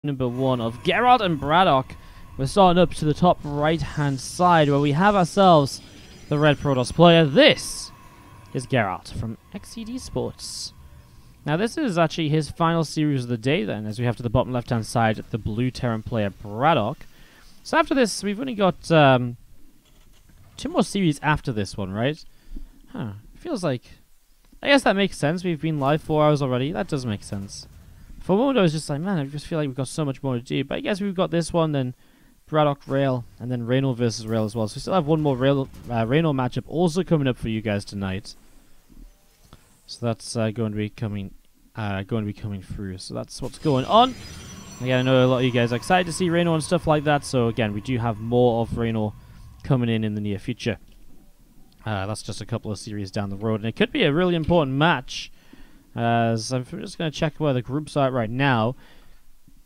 number 1 of Geralt and BratOK. We're starting up to the top right hand side where we have ourselves the red Protoss player. This is Geralt from XCD Sports. Now this is actually his final series of the day then, as we have to the bottom left hand side the blue Terran player BratOK. So after this we've only got 2 more series after this one, right? Feels like, I guess that makes sense. We've been live 4 hours already. That does make sense. For a moment I was just like, man, I just feel like we've got so much more to do. But I guess we've got this one, then BratOK Rail, and then Reyno versus Rail as well. So we still have one more Reyno matchup also coming up for you guys tonight. So that's going to be coming through. So that's what's going on. Again, I know a lot of you guys are excited to see Reyno and stuff like that. So again, we do have more of Reyno coming in the near future. That's just a couple of series down the road, and it could be a really important match. As I'm just going to check where the groups are right now.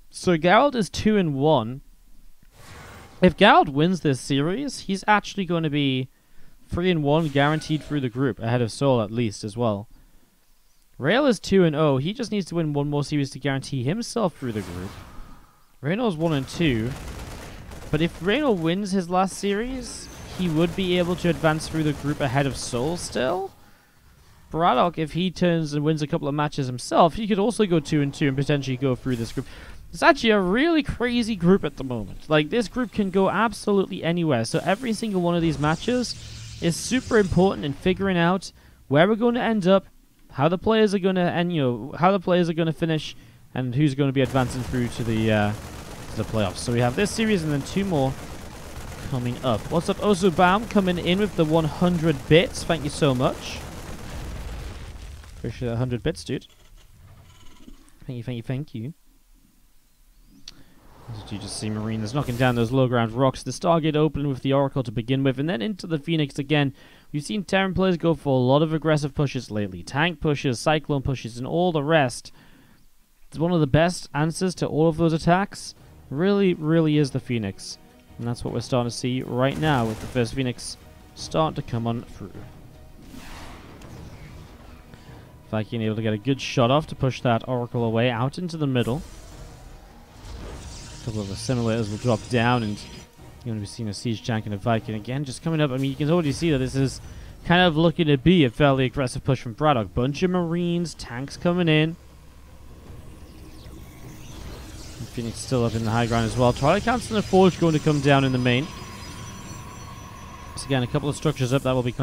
So Geralt is 2-1. If Geralt wins this series, he's actually going to be 3-1 guaranteed through the group, ahead of Sol at least as well. Rail is 2-0. He just needs to win one more series to guarantee himself through the group. Reyno's 1-2. But if Reyno wins his last series, he would be able to advance through the group ahead of Sol still. BratOK, if he turns and wins a couple of matches himself, he could also go 2-2 and potentially go through this group. It's actually a really crazy group at the moment. Like, this group can go absolutely anywhere. So every single one of these matches is super important in figuring out where we're going to end up, how the players are going to end, how the players are going to finish, and who's going to be advancing through to the playoffs. So we have this series and then 2 more coming up. What's up, Osubaum, coming in with the 100 bits. Thank you so much. Appreciate 100 bits, dude. Thank you. As you just see Marines knocking down those low ground rocks. The Stargate opening with the Oracle to begin with, and then into the Phoenix again. We've seen Terran players go for a lot of aggressive pushes lately. Tank pushes, Cyclone pushes, and all the rest. It's one of the best answers to all of those attacks. Really, really is the Phoenix. And that's what we're starting to see right now with the first Phoenix starting to come on through. Viking able to get a good shot off to push that Oracle away out into the middle. A couple of the simulators will drop down, and you're going to be seeing a Siege Tank and a Viking again just coming up. I mean, you can already see that this is kind of looking to be a fairly aggressive push from BratOK. Bunch of Marines, tanks coming in. And Phoenix still up in the high ground as well. Twilight Council and the Forge going to come down in the main. So again, a couple of structures up that will be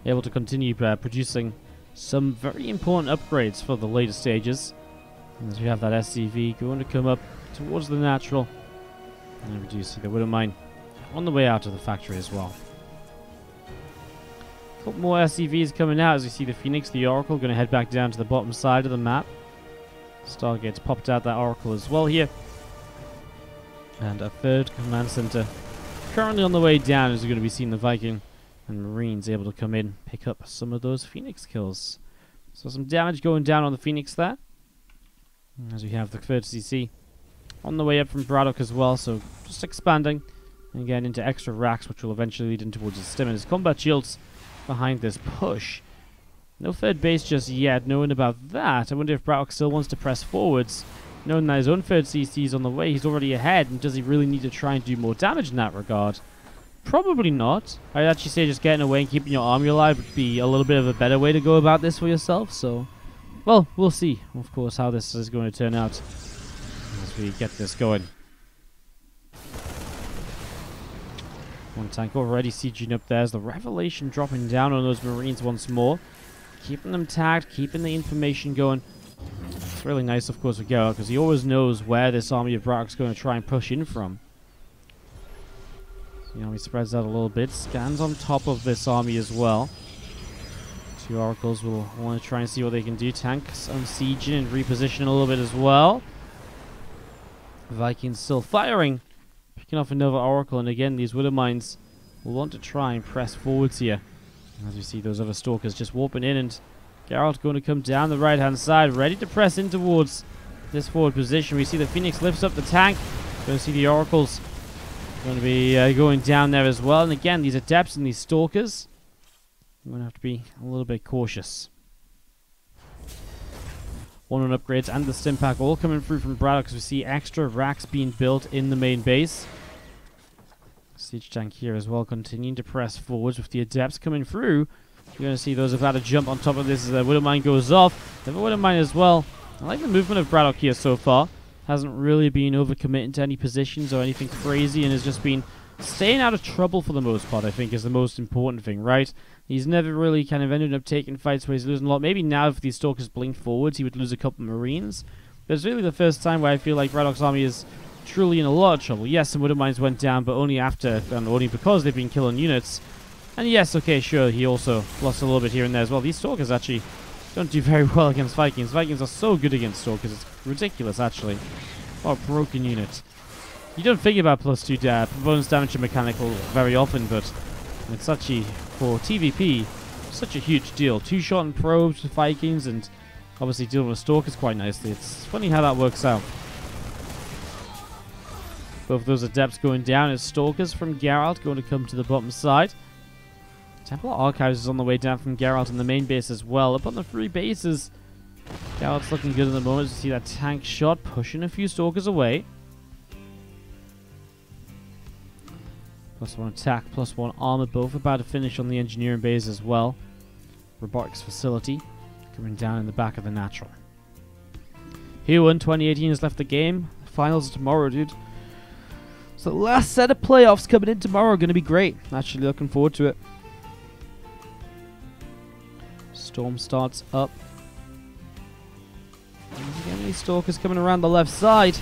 able to continue producing some very important upgrades for the later stages. As we have that SCV going to come up towards the natural. And we do see the Widowmine on the way out of the factory as well. A couple more SCVs coming out as we see the Phoenix, the Oracle, going to head back down to the bottom side of the map. Stargate's popped out that Oracle as well here. And a third command center currently on the way down, as we're going to be seeing the Viking and Marines able to come in, pick up some of those Phoenix kills. So some damage going down on the Phoenix there. As we have the third CC on the way up from BratOK as well. So just expanding and getting into extra racks, which will eventually lead in towards his stim and his combat shields behind this push. No third base just yet. Knowing about that, I wonder if BratOK still wants to press forwards. Knowing that his own third CC is on the way, he's already ahead. And does he really need to try and do more damage in that regard? Probably not. I'd actually say just getting away and keeping your army alive would be a little bit of a better way to go about this for yourself. So, well, we'll see, of course, how this is going to turn out as we get this going. One tank already sieging up there as the Revelation dropping down on those Marines once more. Keeping them tagged, keeping the information going. It's really nice, of course, with Geralt, because he always knows where this army of BratOK is going to try and push in from. He spreads out a little bit, scans on top of this army as well. 2 Oracles will want to try and see what they can do. Tanks sieging and repositioning a little bit as well. Vikings still firing, picking off another Oracle, and again these Widowmines will want to try and press forwards here. As we see those other Stalkers just warping in, and Geralt going to come down the right hand side, ready to press in towards this forward position. We see the Phoenix lifts up the tank. Going to see the Oracles going to be going down there as well. And again, these Adepts and these Stalkers, I'm going to have to be a little bit cautious. 1-1 upgrades and the stim pack all coming through from BratOK, because we see extra racks being built in the main base. Siege tank here as well, continuing to press forwards with the adepts coming through. You're going to see those about to jump on top of this as the Widow Mine goes off. They have a Widow Mine as well. I like the movement of BratOK here so far. Hasn't really been overcommitting to any positions or anything crazy, and has just been staying out of trouble for the most part, I think, is the most important thing, right? He's never really kind of ended up taking fights where he's losing a lot. Maybe now if these Stalkers blinked forwards, he would lose a couple Marines. But it's really the first time where I feel like BratOK's army is truly in a lot of trouble. Yes, some Widow Mines went down, but only after, and only because they've been killing units. And yes, okay, sure, he also lost a little bit here and there as well. These Stalkers actually don't do very well against Vikings. Vikings are so good against Stalkers, it's ridiculous, actually. What a broken unit. You don't think about +2 bonus damage and mechanical very often, but it's actually, for TvP, such a huge deal. 2-shot and probes with Vikings, and obviously dealing with Stalkers quite nicely. It's funny how that works out. Both those adepts going down as Stalkers from Geralt going to come to the bottom side. Templar Archives is on the way down from Geralt in the main base as well. Up on the 3 bases, Geralt's looking good at the moment. You see that tank shot pushing a few Stalkers away. +1 attack, +1 armor, both about to finish on the engineering base as well. Robotics facility coming down in the back of the natural. Huon 2018 has left the game. The finals are tomorrow, dude. So the last set of playoffs coming in tomorrow are going to be great. Actually looking forward to it. Storm starts up. And again, these Stalkers coming around the left side.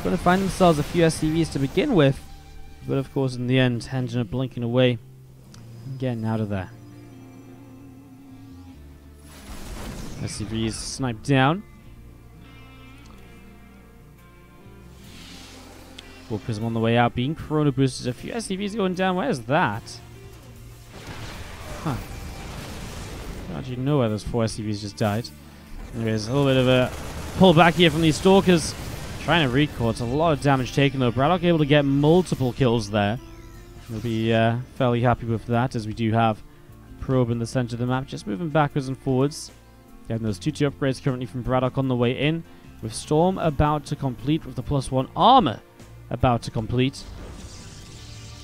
Going to find themselves a few SCVs to begin with. But of course, in the end, ended up blinking away. Getting out of there. SCVs sniped down. War Prism on the way out, being Chrono boosted. A few SCVs going down. Where's that? Huh. I don't actually know where those 4 SCVs just died. Anyways, a little bit of a pull back here from these Stalkers. Trying to recall. It's a lot of damage taken though. BratOK able to get multiple kills there. We'll be fairly happy with that, as we do have Probe in the center of the map. Just moving backwards and forwards. Getting those 2-2 upgrades currently from BratOK on the way in. With Storm about to complete, with the +1 armor about to complete.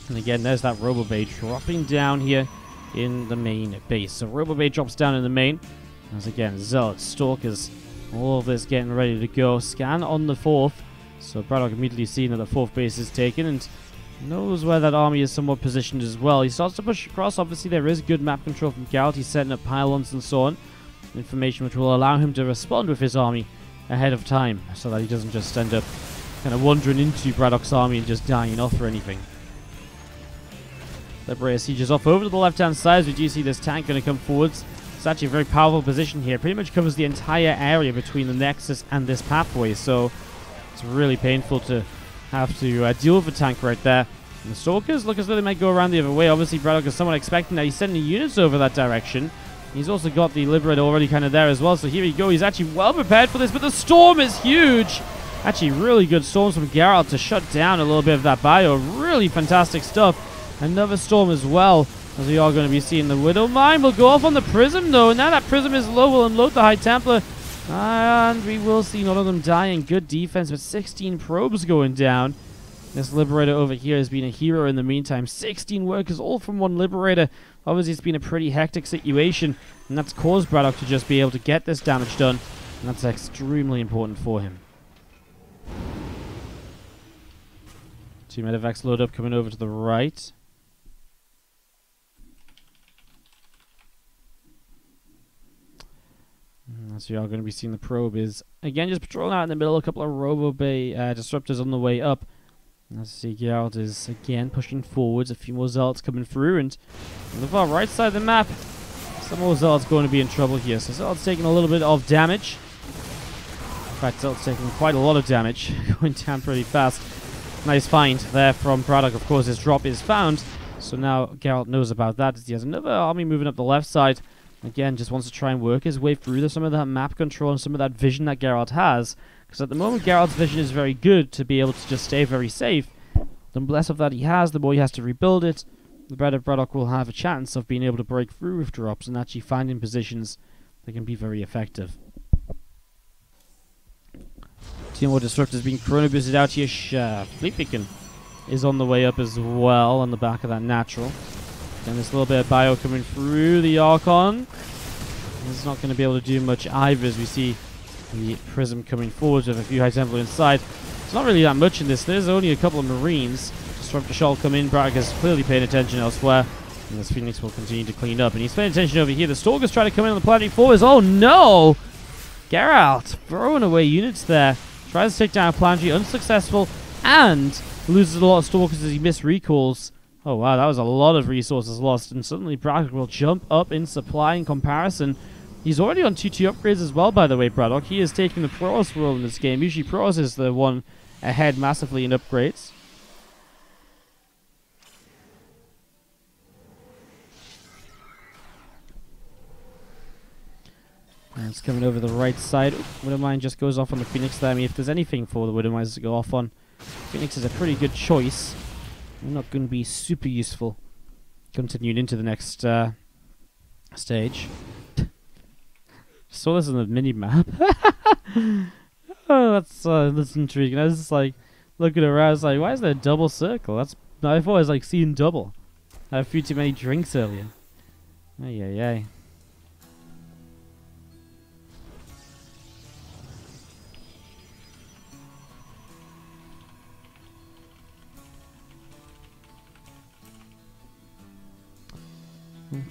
And again, there's that Robobay dropping down here in the main base. So Robobay drops down in the main. As again, Zealots, Stalkers, all of this getting ready to go. Scan on the 4th. So BratOK immediately seeing that the 4th base is taken and knows where that army is somewhat positioned as well. He starts to push across. Obviously, there is good map control from Geralt. He's setting up pylons and so on. Information which will allow him to respond with his army ahead of time, so that he doesn't just end up kind of wandering into BratOK's army and just dying off or anything. Liberator sieges off over to the left-hand side, as we do see this tank going to come forwards. It's actually a very powerful position here. Pretty much covers the entire area between the Nexus and this pathway, so it's really painful to have to deal with a tank right there. And the Stalkers look as though they might go around the other way. Obviously, BratOK is somewhat expecting that. He's sending units over that direction. He's also got the Liberator already kind of there as well, so here we go. He's actually well prepared for this, but the storm is huge. Actually, really good storms from Geralt to shut down a little bit of that bio. Really fantastic stuff. Another storm as well, as we are going to be seeing. The Widow Mine will go off on the Prism, though. Now that Prism is low, we'll unload the High Templar. And we will see none of them dying. Good defense, but 16 probes going down. This Liberator over here has been a hero in the meantime. 16 workers, all from one Liberator. Obviously, it's been a pretty hectic situation, and that's caused BratOK to just be able to get this damage done, and that's extremely important for him. 2 medevacs load up coming over to the right. As you are going to be seeing, the probe is again just patrolling out in the middle. A couple of Robobay disruptors on the way up. As you see, Geralt is again pushing forwards. A few more Zealots coming through, and on the far right side of the map, some more Zealots going to be in trouble here. So Zealots taking a little bit of damage. In fact, Zealots taking quite a lot of damage, going down pretty fast. Nice find there from BratOK. Of course, his drop is found, so now Geralt knows about that. He has another army moving up the left side. Again, just wants to try and work his way through some of that map control and some of that vision that Geralt has. Because at the moment, Geralt's vision is very good to be able to just stay very safe. The less of that he has, the more he has to rebuild it. The better BratOK will have a chance of being able to break through with drops and actually finding positions that can be very effective. Two more disruptors being chrono boosted out here. Fleet Beacon is on the way up as well on the back of that natural. And this little bit of bio coming through the Archon. It's not going to be able to do much either as we see the Prism coming forward with a few High Templar inside. It's not really that much in this. There's only a couple of Marines. Disruptor shot come in. BratOK is clearly paying attention elsewhere. And this Phoenix will continue to clean up. And he's paying attention over here. The Stalker's trying to come in on the planetary forwards. Oh no! Geralt throwing away units there. Tries to take down a planetary. Unsuccessful. And loses a lot of Stalkers as he missed recalls. Oh wow, that was a lot of resources lost. And suddenly BratOK will jump up in supply in comparison. He's already on 2-2 upgrades as well, by the way, BratOK. He is taking the Protoss role in this game. Usually Protoss is the one ahead massively in upgrades. And it's coming over the right side. Widowmine just goes off on the Phoenix there. I mean, if there's anything for the Widowmines to go off on, Phoenix is a pretty good choice. They're not going to be super useful continuing into the next stage. Saw this on the mini-map. Oh, that's intriguing. I was just like looking around. I was like, why is there a double circle? I've always like seen double. I had a few too many drinks earlier. Ay ay ay.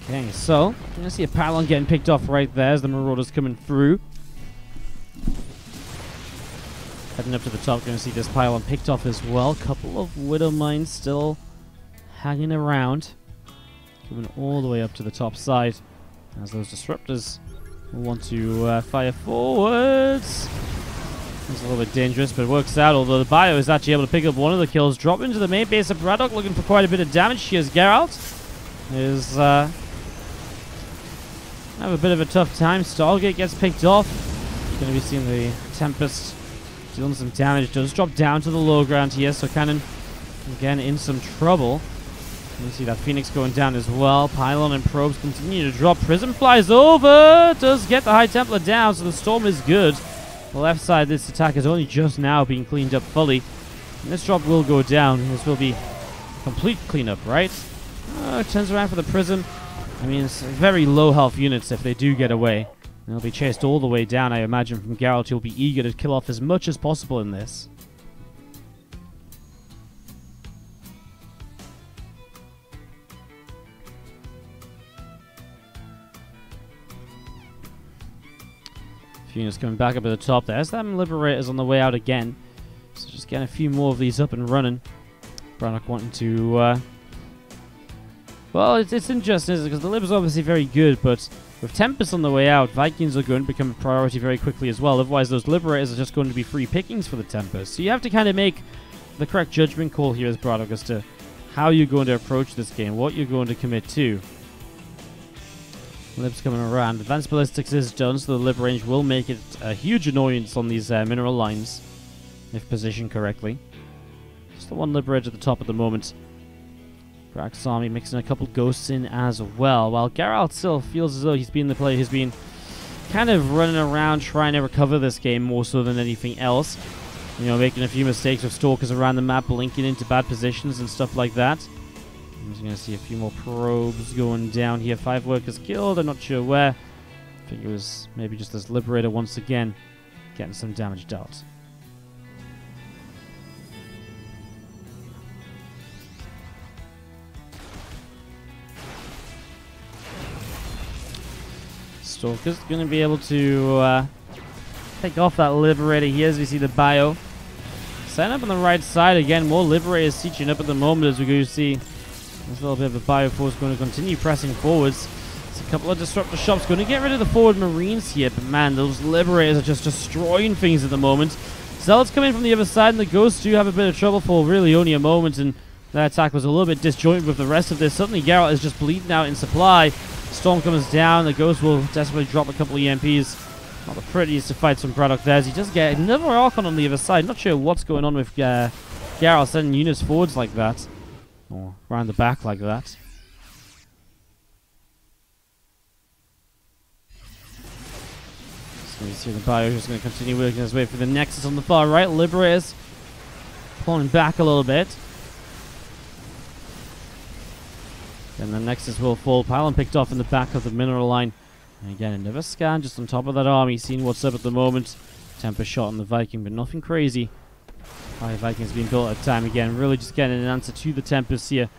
Okay, so you're gonna see a pylon getting picked off right there as the Marauders coming through. Heading up to the top, gonna see this pylon picked off as well. Couple of Widow Mines still hanging around, coming all the way up to the top side as those disruptors will want to fire forwards. It's a little bit dangerous, but it works out. Although the bio is actually able to pick up one of the kills, drop into the main base of BratOK, looking for quite a bit of damage. Here's Geralt. Is have a bit of a tough time. Stargate gets picked off. Going to be seeing the Tempest dealing some damage. Does drop down to the low ground here, so Cannon again in some trouble. You see that Phoenix going down as well. Pylon and probes continue to drop. Prism flies over. Does get the High Templar down, so the Storm is good. The left side, this attack is only just now being cleaned up fully. And this drop will go down. This will be complete cleanup, right? Turns around for the Prism. I mean, it's very low health units if they do get away. And they'll be chased all the way down, I imagine, from Geralt. He'll be eager to kill off as much as possible in this. Units coming back up at the top. There's them Liberators on the way out again. So just getting a few more of these up and running. BratOK wanting to... well, it's interesting, isn't it? Because the Lib's obviously very good, but with Tempest on the way out, Vikings are going to become a priority very quickly as well. Otherwise, those Liberators are just going to be free pickings for the Tempest. So you have to kind of make the correct judgment call here as BratOK as to how you're going to approach this game, what you're going to commit to. Lib's coming around. Advanced Ballistics is done, so the Lib range will make it a huge annoyance on these mineral lines, if positioned correctly. Just the one Liberator at the top at the moment. BratOK's army mixing a couple ghosts in as well. While Geralt still feels as though he's been the player who's been kind of running around trying to recover this game more so than anything else. You know, making a few mistakes with Stalkers around the map, blinking into bad positions and stuff like that. I'm just going to see a few more probes going down here. 5 workers killed. I'm not sure where. I think it was maybe just this Liberator once again getting some damage dealt. Stalker's going to be able to take off that Liberator here as we see the bio. Set up on the right side again. More Liberators sieging up at the moment as we go to see this little bit of a bioforce going to continue pressing forwards. It's a couple of disruptor shops going to get rid of the forward Marines here, but man, those Liberators are just destroying things at the moment. Zealots come in from the other side, and the Ghosts do have a bit of trouble for really only a moment, and that attack was a little bit disjointed with the rest of this. Suddenly Geralt is just bleeding out in supply. Storm comes down, the Ghost will desperately drop a couple of EMPs. Not the prettiest to fight some BratOK there, as he does get another Archon on the other side. Not sure what's going on with Geralt sending units forwards like that. Or around the back like that. You see the Bio just going to continue working his way through the Nexus on the far right. Liberators pulling back a little bit. Then the Nexus will fall. Pylon picked off in the back of the mineral line. And again, another scan just on top of that army, seeing what's up at the moment. Temper shot on the Viking, but nothing crazy. Vikings being built at time again. Really just getting an answer to the Tempest here.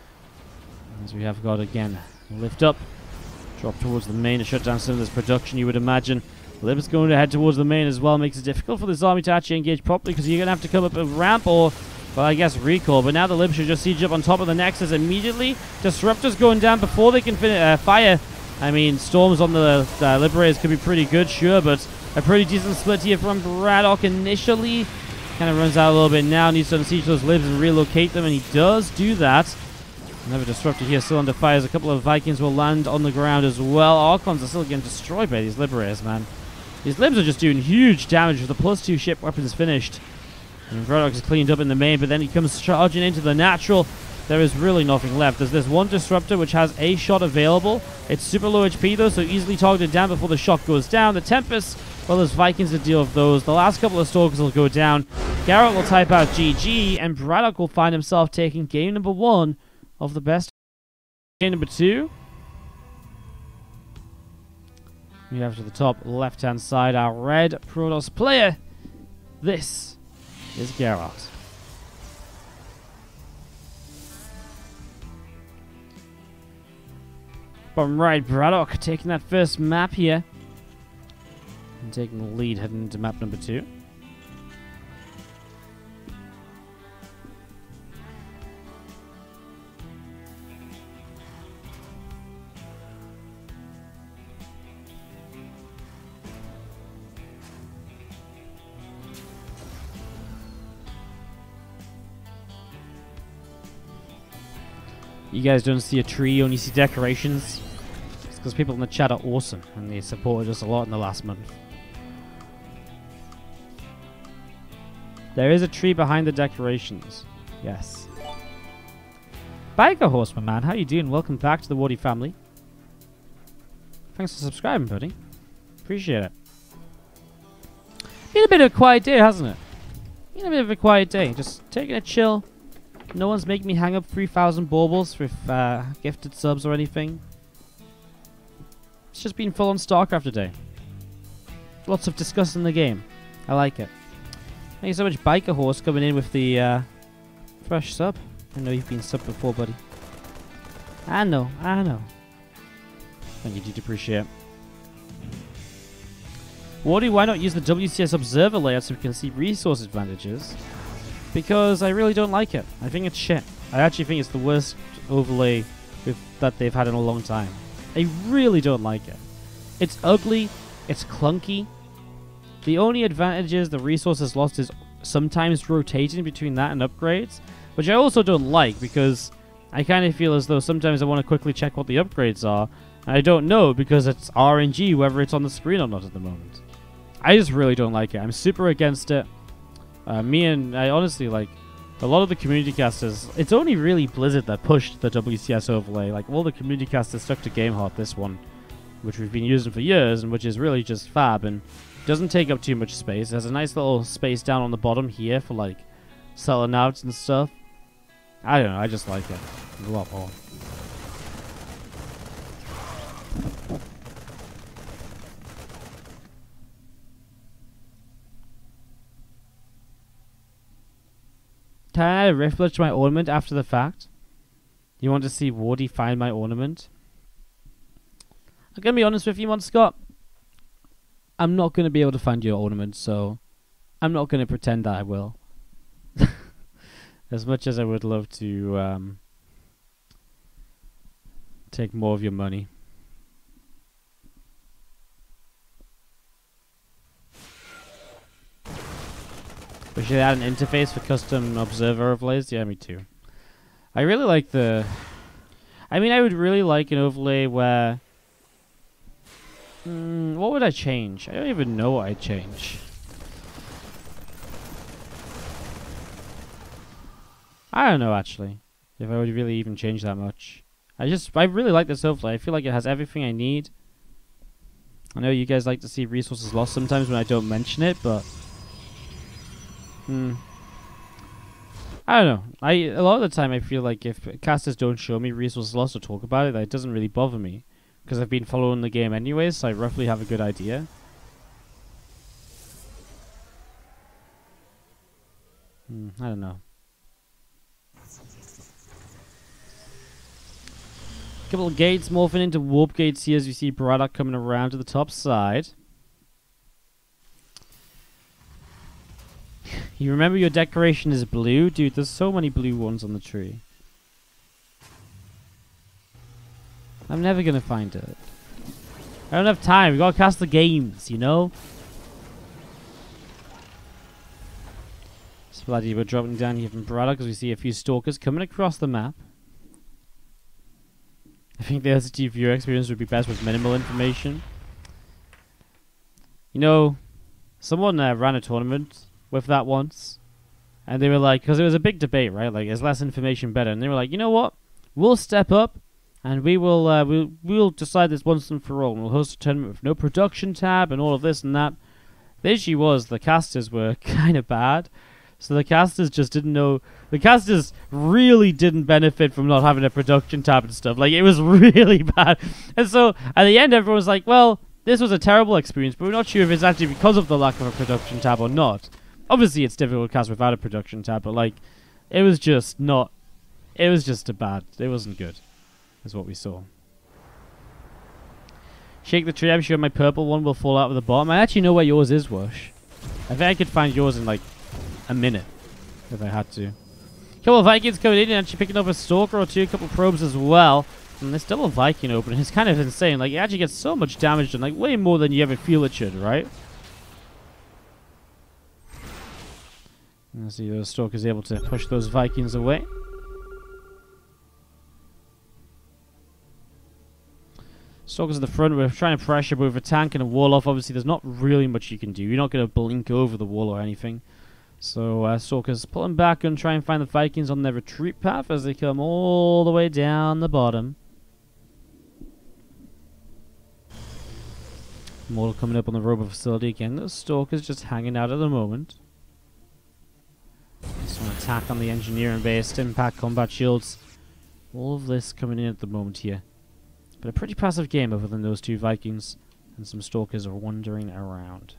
As we have got, again, lift up. Drop towards the main to shut down some of this production, you would imagine. Lib's going to head towards the main as well. Makes it difficult for this army to actually engage properly because you're going to have to come up a ramp or, well, I guess recall. But now the Lib should just siege up on top of the Nexus immediately. Disruptors going down before they can fire. I mean, storms on the Liberators could be pretty good, sure, but a pretty decent split here from BratOK initially. Kind of runs out a little bit now. Needs to unsiege those Libs and relocate them, and he does do that. Another disruptor here still under fire. A couple of Vikings will land on the ground as well. Archons are still getting destroyed by these Liberators, man. These Libs are just doing huge damage with the +2 ship weapons finished. And BratOK is cleaned up in the main, but then he comes charging into the natural. There is really nothing left. There's this one disruptor which has a shot available. It's super low HP though, so easily targeted down before the shot goes down. The Tempest, well, there's Vikings to deal with those. The last couple of Stalkers will go down. Geralt will type out GG, and BratOK will find himself taking game number 1 of the best. Game number 2. We have to the top left-hand side our red Protoss player. This is Geralt. Bottom right, BratOK taking that first map here. And taking the lead heading into map number 2. You guys don't see a tree, you only see decorations. It's because people in the chat are awesome and they supported us a lot in the last month. There is a tree behind the decorations. Yes. Biker Horseman, man. How you doing? Welcome back to the Wardy family. Thanks for subscribing, buddy. Appreciate it. Been a bit of a quiet day, hasn't it? Been a bit of a quiet day. Just taking a chill. No one's making me hang up 3,000 baubles with gifted subs or anything. It's just been full on StarCraft today. Lots of discussing the game. I like it. Thank you so much, Biker Horse, coming in with the fresh sub. I know you've been subbed before, buddy. I know. Thank you, do appreciate it. Wardy, why not use the WCS Observer layout so we can see resource advantages? Because I really don't like it. I think it's shit. I actually think it's the worst overlay that they've had in a long time. I really don't like it. It's ugly. It's clunky. The only advantage is the resources lost is sometimes rotating between that and upgrades, which I also don't like because I kind of feel as though sometimes I want to quickly check what the upgrades are, and I don't know because it's RNG whether it's on the screen or not at the moment. I just really don't like it. I'm super against it. I honestly, like, a lot of the community casters, it's only really Blizzard that pushed the WCS overlay. Like, all the community casters stuck to GameHeart, this one, which we've been using for years, and which is really just fab, and doesn't take up too much space. It has a nice little space down on the bottom here for, like, selling out and stuff. I don't know, I just like it a lot more. Can I add a rift to my ornament after the fact? You want to see Wardy find my ornament? I'm going to be honest with you, Mon Scott. I'm not going to be able to find your ornament, so I'm not going to pretend that I will. As much as I would love to take more of your money. We should add an interface for custom observer overlays. Yeah, me too. I really like the... I mean, I would really like an overlay where... what would I change? I don't even know what I'd change. I don't know, actually. If I would really even change that much. I really like this overlay. I feel like it has everything I need. I know you guys like to see resources lost sometimes when I don't mention it, but I don't know. A lot of the time I feel like if casters don't show me resources lost or talk about it, that it doesn't really bother me because I've been following the game anyways, so I roughly have a good idea. I don't know. Couple of gates morphing into warp gates here as you see BratOK coming around to the top side. You remember your decoration is blue? Dude, there's so many blue ones on the tree. I'm never gonna find it. I don't have time. We gotta cast the games, you know? Splatty, we're dropping down here from BratOK because we see a few stalkers coming across the map. I think the LCT viewer experience would be best with minimal information. You know, someone ran a tournament with that once, and they were like, because it was a big debate, right? Like, is less information better? And they were like, you know what? We'll step up, and we will we'll decide this once and for all. And we'll host a tournament with no production tab and all of this and that. The issue was the casters were kind of bad. So the casters just didn't know. The casters really didn't benefit from not having a production tab and stuff. Like, it was really bad. And so at the end, everyone was like, well, this was a terrible experience, but we're not sure if it's actually because of the lack of a production tab or not. Obviously, it's difficult to cast without a production tab, but, like, it was just not. It was just a bad. It wasn't good, is what we saw. Shake the tree. I'm sure my purple one will fall out of the bottom. I actually know where yours is, Wush. I think I could find yours in, like, a minute if I had to. Couple of Vikings coming in and actually picking up a stalker or two, a couple of probes as well. And this double Viking opening is kind of insane. Like, it actually gets so much damage done, like way more than you ever feel it should, right? And see those stalkers able to push those Vikings away. Stalkers at the front, we're trying to pressure both a tank and a wall off. Obviously, there's not really much you can do. You're not going to blink over the wall or anything. So, Stalkers pulling back and try and find the Vikings on their retreat path as they come all the way down the bottom. Mortal coming up on the robot facility again. Those Stalkers just hanging out at the moment. Just want to attack on the engineering base, impact combat shields. All of this coming in at the moment here. But a pretty passive game other than those two Vikings. And some Stalkers are wandering around.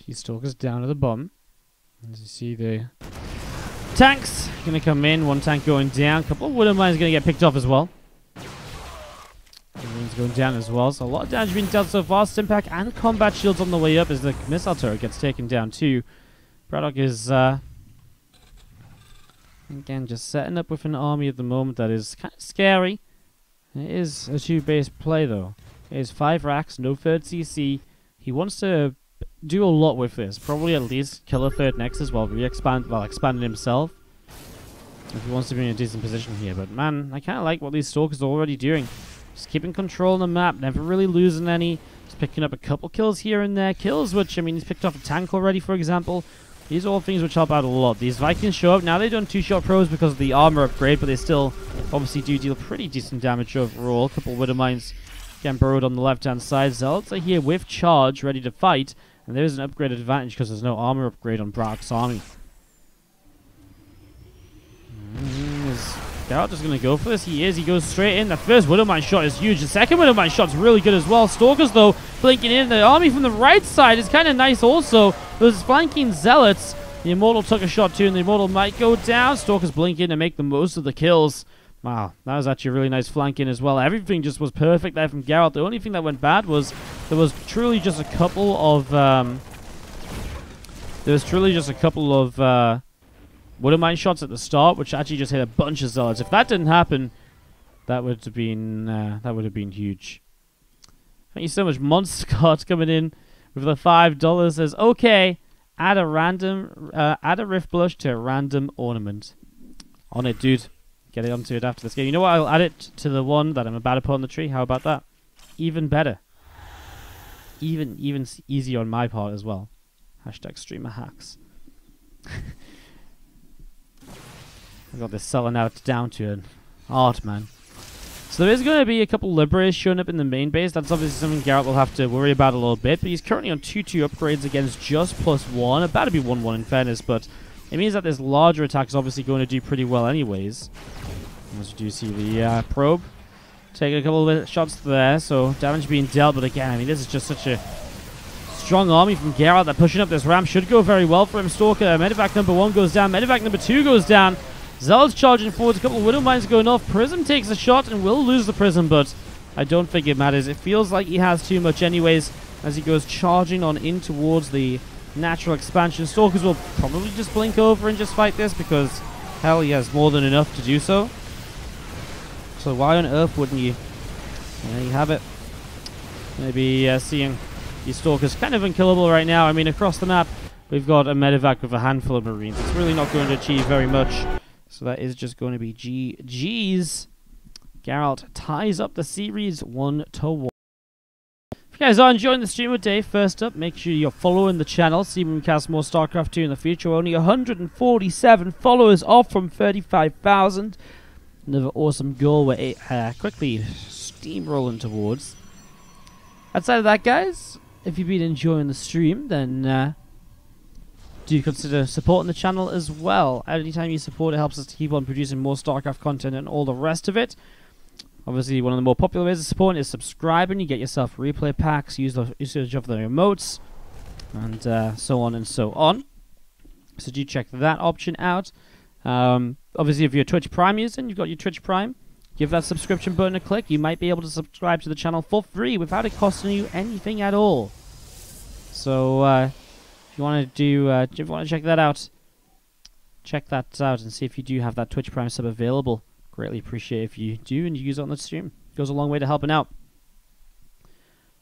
Few Stalkers down at the bottom. As you see, the tanks going to come in. One tank going down. A couple of Wooden Mines going to get picked off as well. One's going down as well. So a lot of damage being dealt so far. Stimpack and combat shields on the way up as the missile turret gets taken down too. BratOK is again just setting up with an army at the moment that is kind of scary. It is a 2-base play though. It is 5 racks, no third CC. He wants to do a lot with this. Probably at least kill a third Nexus while expanding himself. If he wants to be in a decent position here. But man, I kind of like what these Stalkers are already doing. Just keeping control on the map, never really losing any. Just picking up a couple kills here and there. Kills which, I mean, he's picked off a tank already, for example. These are all things which help out a lot. These Vikings show up. Now they don't 2-shot pros because of the armor upgrade, but they still obviously do deal pretty decent damage overall. A couple of Widow Mines getting burrowed on the left-hand side. Zealots are here with charge, ready to fight. And there is an upgrade advantage because there's no armor upgrade on BratOK's army. Is Geralt just going to go for this? He is. He goes straight in. The first Widow Mine shot is huge. The second Widow Mine shot is really good as well. Stalkers, though, blinking in. The army from the right side is kind of nice also. Those flanking Zealots. The Immortal took a shot too, and the Immortal might go down. Stalkers blink in and make the most of the kills. Wow, that was actually a really nice flanking as well. Everything just was perfect there from Geralt. The only thing that went bad was there was truly just a couple of Widow Mine shots at the start, which actually just hit a bunch of Zealots. If that didn't happen, That would have been huge. Thank you so much. Monster Card coming in with the $5 says, okay, add a rift blush to a random ornament. On it, dude. Get it onto it after this game. You know what? I'll add it to the one that I'm about to put on the tree. How about that? Even better. Even easier on my part as well. Hashtag streamer hacks. I got this selling out down to an art, man. So there is going to be a couple Liberators showing up in the main base. That's obviously something Geralt will have to worry about a little bit. But he's currently on 2-2 upgrades against just +1. About to be 1-1 in fairness, but it means that this larger attack is obviously going to do pretty well anyways. As you do see the probe taking a couple of shots there, so damage being dealt. But again, I mean, this is just such a strong army from Geralt that pushing up this ramp should go very well for him. Stalker, Medivac number 1 goes down, Medivac number 2 goes down. Zealot's charging forward, a couple of Widow Mines going off. Prism takes a shot and will lose the Prism, but I don't think it matters. It feels like he has too much anyways as he goes charging on in towards the natural expansion. Stalkers will probably just blink over and just fight this because, hell, he has more than enough to do so. So why on earth wouldn't you? There you have it. Maybe seeing these Stalkers kind of unkillable right now. I mean, across the map, we've got a Medivac with a handful of Marines. It's really not going to achieve very much. So that is just going to be GG's. Geralt ties up the series 1-1. If you guys are enjoying the stream of day, first up, make sure you're following the channel. See when we cast more StarCraft 2 in the future. We're only 147 followers off from 35,000. Another awesome goal we're quickly steamrolling towards. Outside of that, guys, if you've been enjoying the stream, then do consider supporting the channel as well. Anytime you support, it helps us to keep on producing more StarCraft content and all the rest of it. Obviously, one of the more popular ways of supporting is subscribing. You get yourself replay packs, usage of the emotes, and so on and so on. So do check that option out. Obviously, if you're a Twitch Prime user and you've got your Twitch Prime, give that subscription button a click. You might be able to subscribe to the channel for free without it costing you anything at all. So, if you want to check that out, and see if you do have that Twitch Prime sub available. Greatly appreciate if you do and you use it on the stream. It goes a long way to helping out.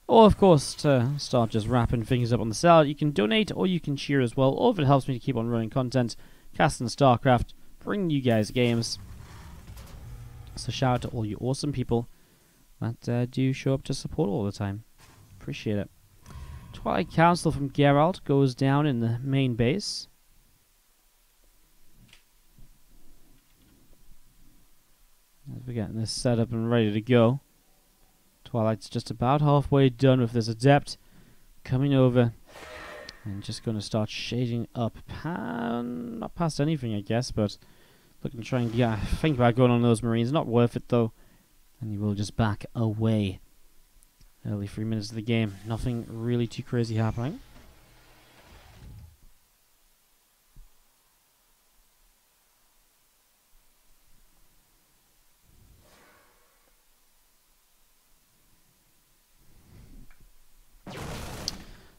Or, of course, to start just wrapping things up on the side, you can donate or you can cheer as well. Or if it helps me to keep on running content, casting StarCraft, bringing you guys games. So shout out to all you awesome people that do show up to support all the time. Appreciate it. Twilight Council from Geralt goes down in the main base. As we're getting this set up and ready to go. Twilight's just about halfway done with this Adept. Coming over and just going to start shading up. Not past anything, I guess, but looking to try and think about going on those Marines. Not worth it, though. And he will just back away. Early 3 minutes of the game. Nothing really too crazy happening.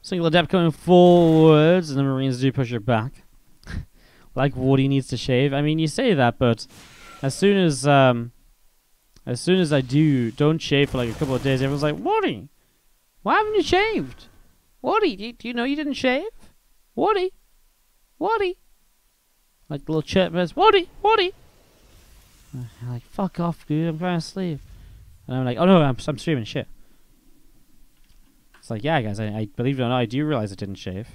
Single Adept coming forwards, and the Marines do push it back. Like Wardy needs to shave. I mean, you say that, but as soon as I don't shave for like a couple of days, everyone's like, Wardy, why haven't you shaved? Wardy, do you know you didn't shave? Wardy, Wardy. Like the little chirp says, Wardy, Wardy. I'm like, fuck off, dude, I'm trying to sleep. And I'm like, oh no, I'm streaming shit. It's like, yeah, guys, I believe it or not, I do realize I didn't shave.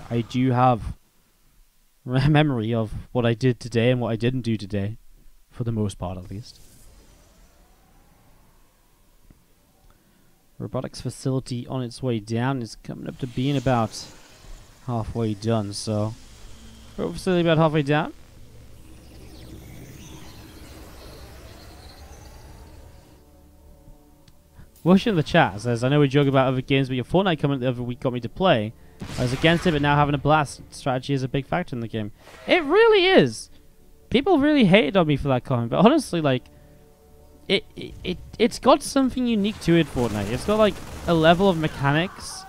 I do have a memory of what I did today and what I didn't do today. For the most part, at least. Robotics facility on its way down. It's coming up to being about halfway done, so... Robot facility about halfway down. Watching the chat says, I know we joke about other games, but your Fortnite comment the other week got me to play. I was against it, but now having a blast. Strategy is a big factor in the game. It really is! People really hated on me for that comment, but honestly, like, it's got something unique to it, Fortnite. It's got, like, a level of mechanics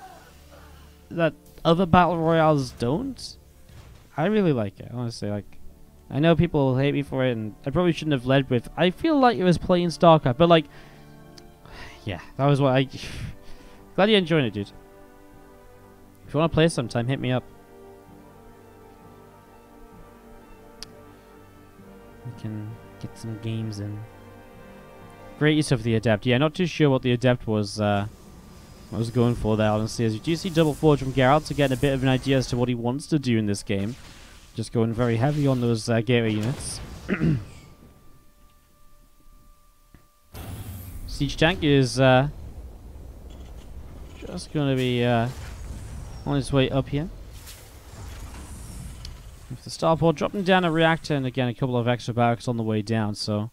that other Battle Royales don't. I really like it, honestly, like, I know people will hate me for it, and I probably shouldn't have led with. I feel like it was playing StarCraft, but like, yeah, that was what I. Glad you enjoyed it, dude. If you want to play sometime, hit me up. We can get some games in. Great use of the Adept. Yeah, not too sure what the Adept was going for there, honestly. As you do see Double Forge from Geralt to get a bit of an idea as to what he wants to do in this game. Just going very heavy on those gateway units. Siege Tank is just going to be on its way up here. With the Starport dropping down a reactor, and again a couple of extra barracks on the way down, so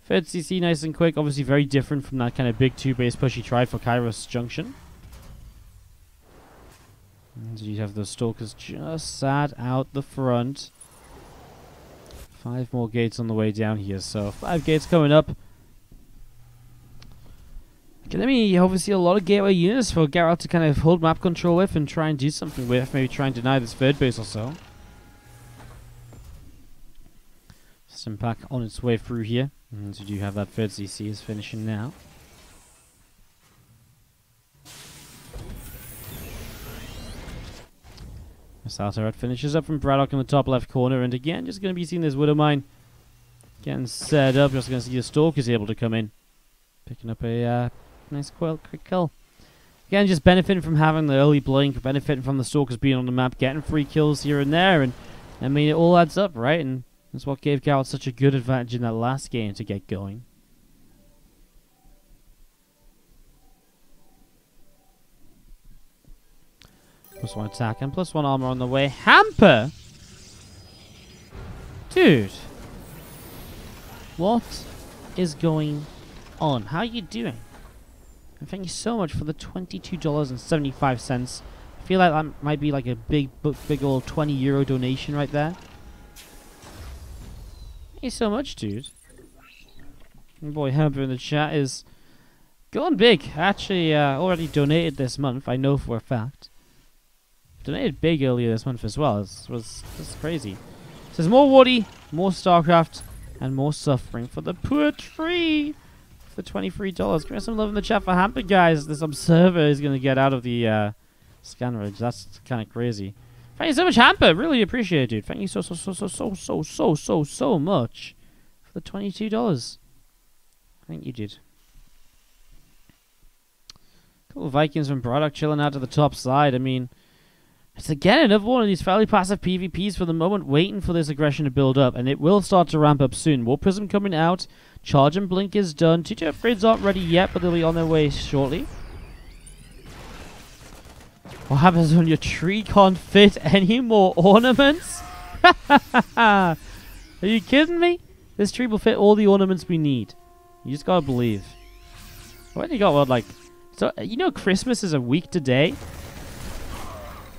third CC nice and quick, obviously very different from that kind of big 2-base push he tried for Kairos Junction. And you have the Stalkers just sat out the front. 5 more gates on the way down here, so 5 gates coming up. Gonna be obviously a lot of gateway units for Geralt to kind of hold map control with and try and do something with, maybe try and deny this third base or so. Stimpak on its way through here. And you do have that third CC is finishing now. Missile turret finishes up from BratOK in the top left corner, and again, just going to be seeing this Widow Mine getting set up. Just going to see the Stalkers able to come in, picking up a nice quick kill. Again, just benefiting from having the early blink, benefiting from the Stalkers being on the map, getting free kills here and there, and I mean, it all adds up, right? And that's what gave Geralt such a good advantage in that last game to get going. +1 attack and +1 armor on the way. Hamper? Dude. What is going on? How are you doing? And thank you so much for the $22.75. I feel like that might be like a big old €20 donation right there. Thank you so much, dude. My boy Hamper in the chat is going big. Actually, already donated this month, I know for a fact. Donated big earlier this month as well. It was crazy. It says more Wardy, more StarCraft, and more suffering for the poor tree. For $23. Give me some love in the chat for Hamper, guys. This observer is going to get out of the scan ridge. That's kind of crazy. Thank you so much, Hamper. Really appreciate it, dude. Thank you so much for the $22. Thank you, dude. Couple of Vikings from BratOK chilling out to the top side. I mean, it's again another one of these fairly passive PvPs for the moment, waiting for this aggression to build up, and it will start to ramp up soon. War Prism coming out, Charge and Blink is done. Teacher upgrades aren't ready yet, but they'll be on their way shortly. What happens when your tree can't fit any more ornaments? Are you kidding me? This tree will fit all the ornaments we need. You just gotta believe. What you got? What, like, so you know Christmas is a week today.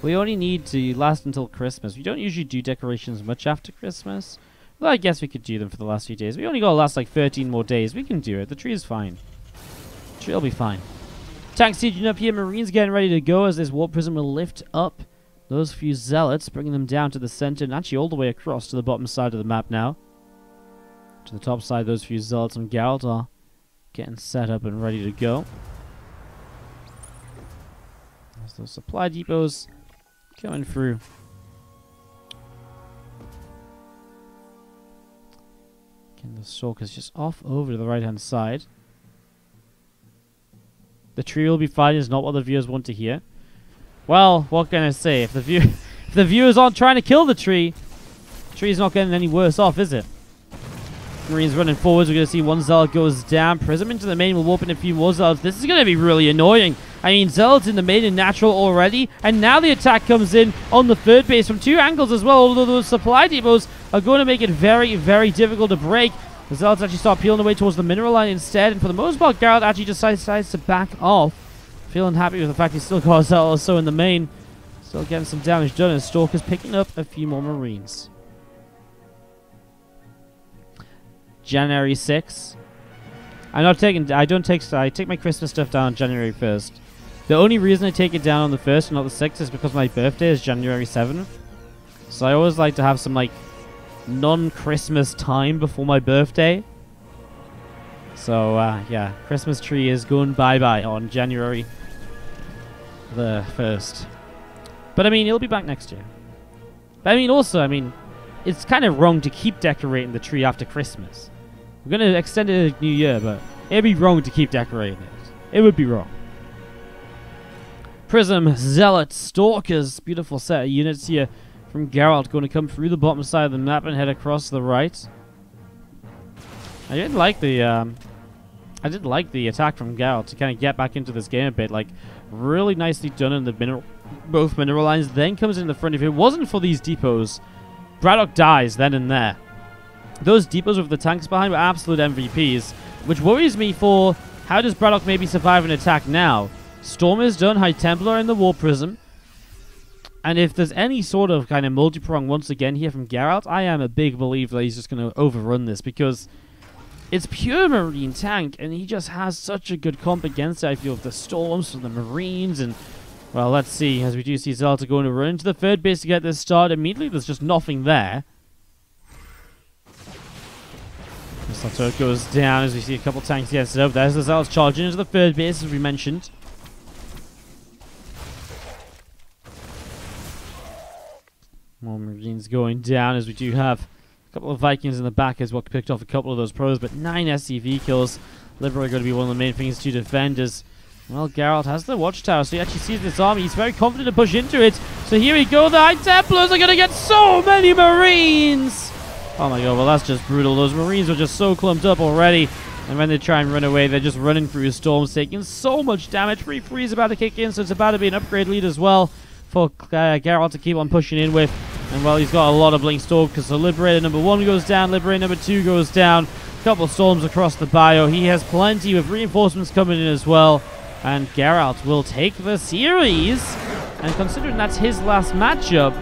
We only need to last until Christmas. We don't usually do decorations much after Christmas. Well, I guess we could do them for the last few days. We only got to last like 13 more days. We can do it. The tree is fine. The tree will be fine. Tank sieging up here. Marines getting ready to go as this Warp Prism will lift up those few Zealots, bringing them down to the center and actually all the way across to the bottom side of the map now. To the top side, those few Zealots and Geralt are getting set up and ready to go. There's those supply depots coming through. Again, the Stalker's just off over to the right-hand side. The tree will be fine is not what the viewers want to hear. Well, what can I say? If the viewers aren't trying to kill the tree's not getting any worse off, is it? Marines running forwards. We're going to see one Zealot goes down. Prism into the main will warp in a few more Zealots. This is going to be really annoying. I mean, Zealots in the main and natural already. And now the attack comes in on the third base from 2 angles as well. Although those supply depots are going to make it very, very difficult to break. The Zealots actually start peeling away towards the mineral line instead. And for the most part, Geralt actually decides to back off. Feeling happy with the fact he's still got a Zealot also in the main. Still getting some damage done. And Stalker's picking up a few more Marines. January 6th. I take my Christmas stuff down January 1st. The only reason I take it down on the 1st and not the 6th is because my birthday is January 7th. So I always like to have some, like, non-Christmas time before my birthday. So, yeah, Christmas tree is going bye-bye on January the 1st. But, I mean, it'll be back next year. But, I mean, also, I mean, it's kind of wrong to keep decorating the tree after Christmas. We're going to extend it to New Year, but it'd be wrong to keep decorating it. It would be wrong. Prism, Zealot, Stalkers. Beautiful set of units here from Geralt, going to come through the bottom side of the map and head across the right. I did like the attack from Geralt to kind of get back into this game a bit. Like, really nicely done in the both mineral lines. Then comes in the front. If it wasn't for these depots, BratOK dies then and there. Those depots with the tanks behind were absolute MVPs, which worries me for how does BratOK maybe survive an attack now. Storm is done, High Templar in the War Prism. And if there's any sort of kind of multi-prong once again here from Geralt, I am a big believer that he's just going to overrun this, because it's pure Marine tank, and he just has such a good comp against it. I feel with the Storms from the Marines, and, well, let's see, as we do see Zelda going to run into the third base to get this start. Immediately, there's just nothing there. This goes down as we see a couple tanks get set up. There's the Zelda's charging into the third base, as we mentioned. More Marines going down as we do have a couple of Vikings in the back as well, picked off a couple of those pros, but 9 SCV kills. Literally going to be one of the main things to defend as, well, Geralt has the watchtower, so he actually sees this army. He's very confident to push into it. So here we go. The High Templars are going to get so many Marines. Oh my god, well, that's just brutal. Those Marines are just so clumped up already. And when they try and run away, they're just running through storms, taking so much damage. Free freeze about to kick in, so it's about to be an upgrade lead as well for Geralt to keep on pushing in with. And, well, he's got a lot of Blink Storm, because the Liberator number 1 goes down, Liberator number 2 goes down. A couple of storms across the bio. He has plenty with reinforcements coming in as well. And Geralt will take the series. And considering that's his last matchup,